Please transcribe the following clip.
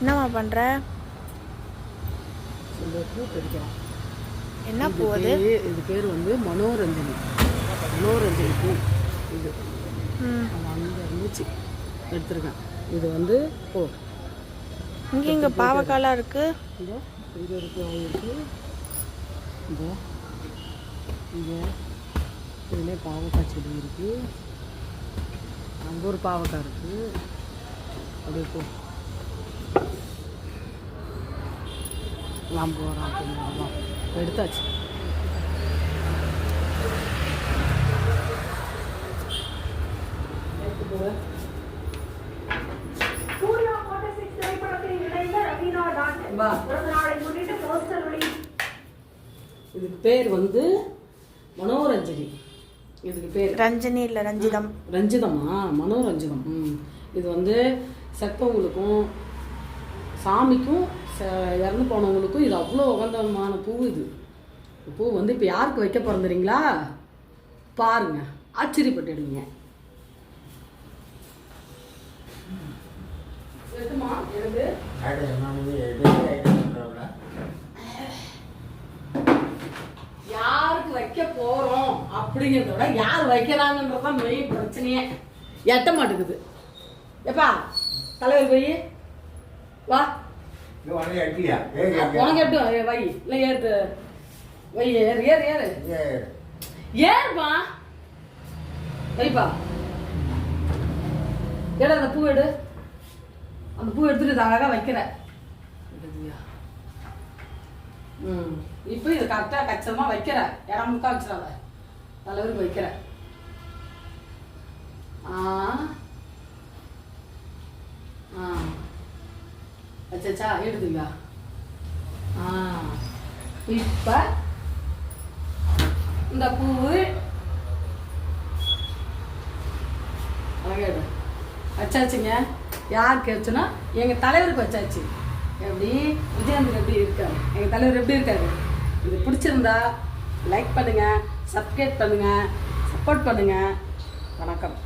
என்னம்மா பண்ணுற? இந்த பூ பறிக்கலாம். என்ன பூ அது? இது பேர் வந்து மனோரஞ்சனி. மனோரஞ்சனி பூ இது. அங்கே இருந்துச்சு எடுத்துருக்கேன். இது வந்து பூ. இங்கே பாவக்காலாம் இருக்குது. இதோ இங்கே இருக்குது. இதோ இங்கே இதுலேயே பாவக்காய் செடி இருக்குது. அங்கே ஒரு பாவக்காய் இருக்குது. அப்படியே போ லாம்பு வரோம் அப்படிங்கிறதெல்லாம் எடுத்தாச்சு. இதுக்கு பேர் வந்து மனோரஞ்சனி. இதுக்கு பேர் ரஞ்சனி இல்லை ரஞ்சிதம். ரஞ்சிதமா? மனோரஞ்சிதம். இது வந்து செத்தவங்களுக்கும் சாமிக்கும் இறந்து போனவங்களுக்கும் இது அவ்வளோ உகந்தமான பூ. இது பூ வந்து இப்போ யாருக்கு வைக்க பிறந்துறீங்களா பாருங்க, ஆச்சரியப்பட்டுடுவீங்க. யாருக்கு வைக்க போறோம் அப்படிங்கிறத விட யார் வைக்கிறாங்கன்றதான் மெயின் பிரச்சனையே. எட்ட மாட்டேங்குது. எப்பா தலைவர் போய் வா, உனக்கு எப்படி வை இல்லை ஏறு வை, ஏறு ஏறு ஏறு ஏறுப்பா, வைப்பா. எடு அந்த பூ எடு. அந்த பூ எடுத்துட்டு அழகாக வைக்கிற. இப்போ இது கரெக்டாக கச்சிதமாக வைக்கிற. இடம் முக்கா வச்சிடாத, தலைவருக்கு வைக்கிற. வச்சா எடுத்துங்க. இப்போ இந்த பூவு அழகாடு வச்சாச்சுங்க. யாருக்கு வச்சுன்னா எங்கள் தலைவருக்கு வச்சாச்சு. எப்படி விஜயகாந்த் எப்படி இருக்காரு, எங்கள் தலைவர் எப்படி இருக்காரு? இது பிடிச்சிருந்தா லைக் பண்ணுங்கள், சப்ஸ்கிரைப் பண்ணுங்கள், சப்போர்ட் பண்ணுங்கள். வணக்கம்.